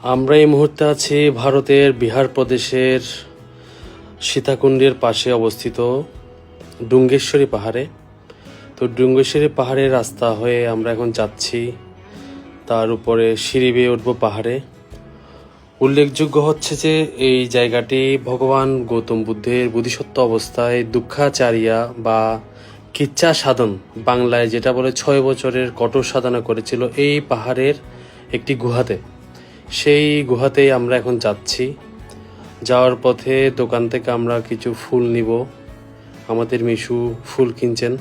আমরা এই মুহূর্তে আছি ভারতের বিহার প্রদেশের সীতাকুণ্ডের পাশে অবস্থিত ডুঙ্গেশ্বরী পাহাড়ে। তো ডুঙ্গেশ্বরী পাহাড়ের রাস্তা হয়ে আমরা এখন যাচ্ছি, তার উপরে সিঁড়ি বেয়ে উঠবো পাহাড়ে। উল্লেখযোগ্য হচ্ছে যে এই জায়গাটি ভগবান গৌতম বুদ্ধের বোধিসত্ত্ব অবস্থায় দুঃখাচারিয়া বা কিচ্ছা সাধন, বাংলায় যেটা বলে 6 বছরের কঠোর সাধনা করেছিল এই পাহাড়ের একটি গুহাতে। সেই গুহাতেই আমরা এখন যাচ্ছি। যাওয়ার পথে দোকান থেকে আমরা কিছু ফুল নিব। আমাদের মিশু ফুল কিনছেন।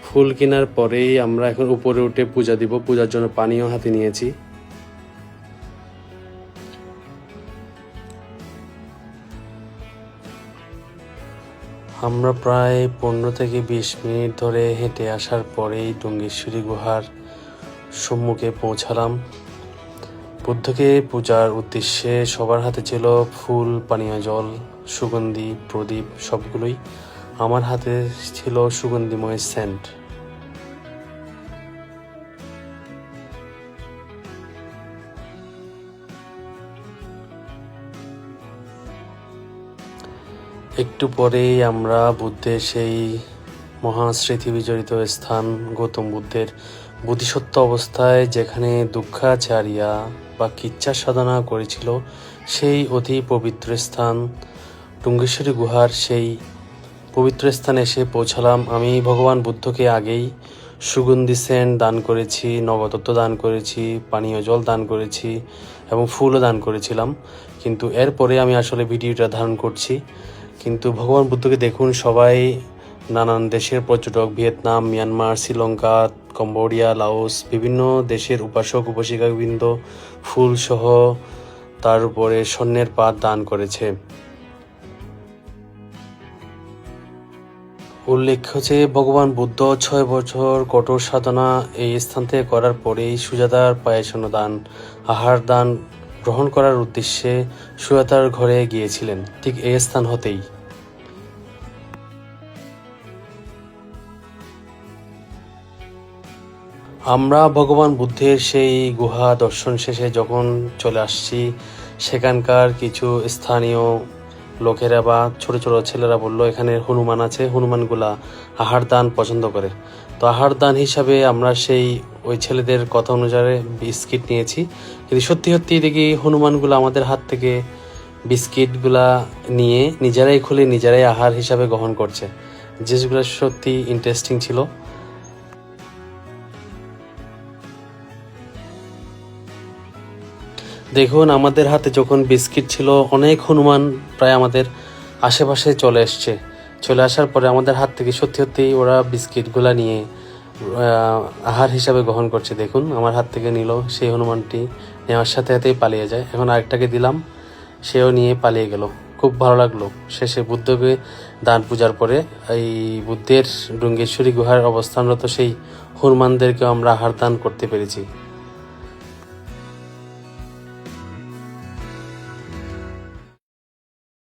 ফুল কেনার পরেই আমরা এখন উপরে উঠে পূজা দিব। পূজার জন্য পানিও হাতে নিয়েছি। আমরা প্রায় 15 থেকে 20 মিনিট ধরে হেঁটে আসার পরেই ডুঙ্গেশ্বরী গুহার সম্মুখে পৌঁছালাম। বুদ্ধকে পূজার উদ্দেশ্যে সবার হাতে ছিল ফুল, পানীয় জল, সুগন্ধি, প্রদীপ সবগুলোই। আমার হাতে ছিল সুগন্ধিময় সেন্ট। একটু পরেই আমরা বুদ্ধের সেই মহাস্মৃতি বিজড়িত স্থান, গৌতম বুদ্ধের বোধিসত্ত্ব অবস্থায় যেখানে দুঃখাচারিয়া বা কিচ্ছা সাধনা করেছিল, সেই অতি পবিত্র স্থান ডুঙ্গেশ্বরী গুহার সেই পবিত্র স্থানে এসে পৌঁছালাম। আমি ভগবান বুদ্ধকে আগেই সুগন্ধি সেন্ট দান করেছি, নগদত্ব দান করেছি, পানীয় জল দান করেছি এবং ফুলও দান করেছিলাম। কিন্তু এরপরে আমি আসলে ভিডিওটা ধারণ করছি। কিন্তু ভগবান বুদ্ধকে দেখুন, সবাই নানান দেশের পর্যটক, Vietnam, Myanmar, Sri Lanka, Cambodia, Laos, বিভিন্ন দেশের উপাসক উপাসিকাবৃন্দ ফুল সহ তার উপরে স্বর্ণের পাত দান করেছে। উল্লেখ্য যে ভগবান বুদ্ধ 6 বছর কঠোর সাধনা এই স্থান থেকে করার পরেই সুজাতার পায়েসন দান, আহার দান গ্রহণ করার উদ্দেশ্যে সুজাতার ঘরে গিয়েছিলেন, ঠিক এই স্থান হতেই। আমরা ভগবান বুদ্ধের সেই গুহা দর্শন শেষে যখন চলে আসছি, সেখানকার কিছু স্থানীয় লোকেরা বা ছোট ছোট ছেলেরা বললো এখানে হনুমান আছে, হনুমানগুলা আহার দান পছন্দ করে। তো আহার দান হিসাবে আমরা ওই ছেলেদের কথা অনুসারে বিস্কিট নিয়েছি। কিন্তু সত্যি সত্যি দেখি হনুমানগুলো আমাদের হাত থেকে বিস্কিটগুলা নিয়ে নিজেরাই খুলে নিজেরাই আহার হিসাবে গ্রহণ করছে, যেগুলো সত্যি ইন্টারেস্টিং ছিল। দেখুন, আমাদের হাতে যখন বিস্কিট ছিল, অনেক হনুমান প্রায় আমাদের আশেপাশে চলে আসার পরে আমাদের হাত থেকে সত্যি সত্যি ওরা বিস্কিটগুলা নিয়ে আহার হিসাবে গ্রহণ করছে। দেখুন, আমার হাত থেকে নিল, সেই হনুমানটি নেওয়ার সাথে সাথেই পালিয়ে যায়। এখন আরেকটাকে দিলাম, সেও নিয়ে পালিয়ে গেল। খুব ভালো লাগলো। শেষে বুদ্ধকে দান পূজার পরে এই বুদ্ধের ডুঙ্গেশ্বরী গুহার অবস্থানরত সেই হনুমানদেরকেও আমরা আহার দান করতে পেরেছি।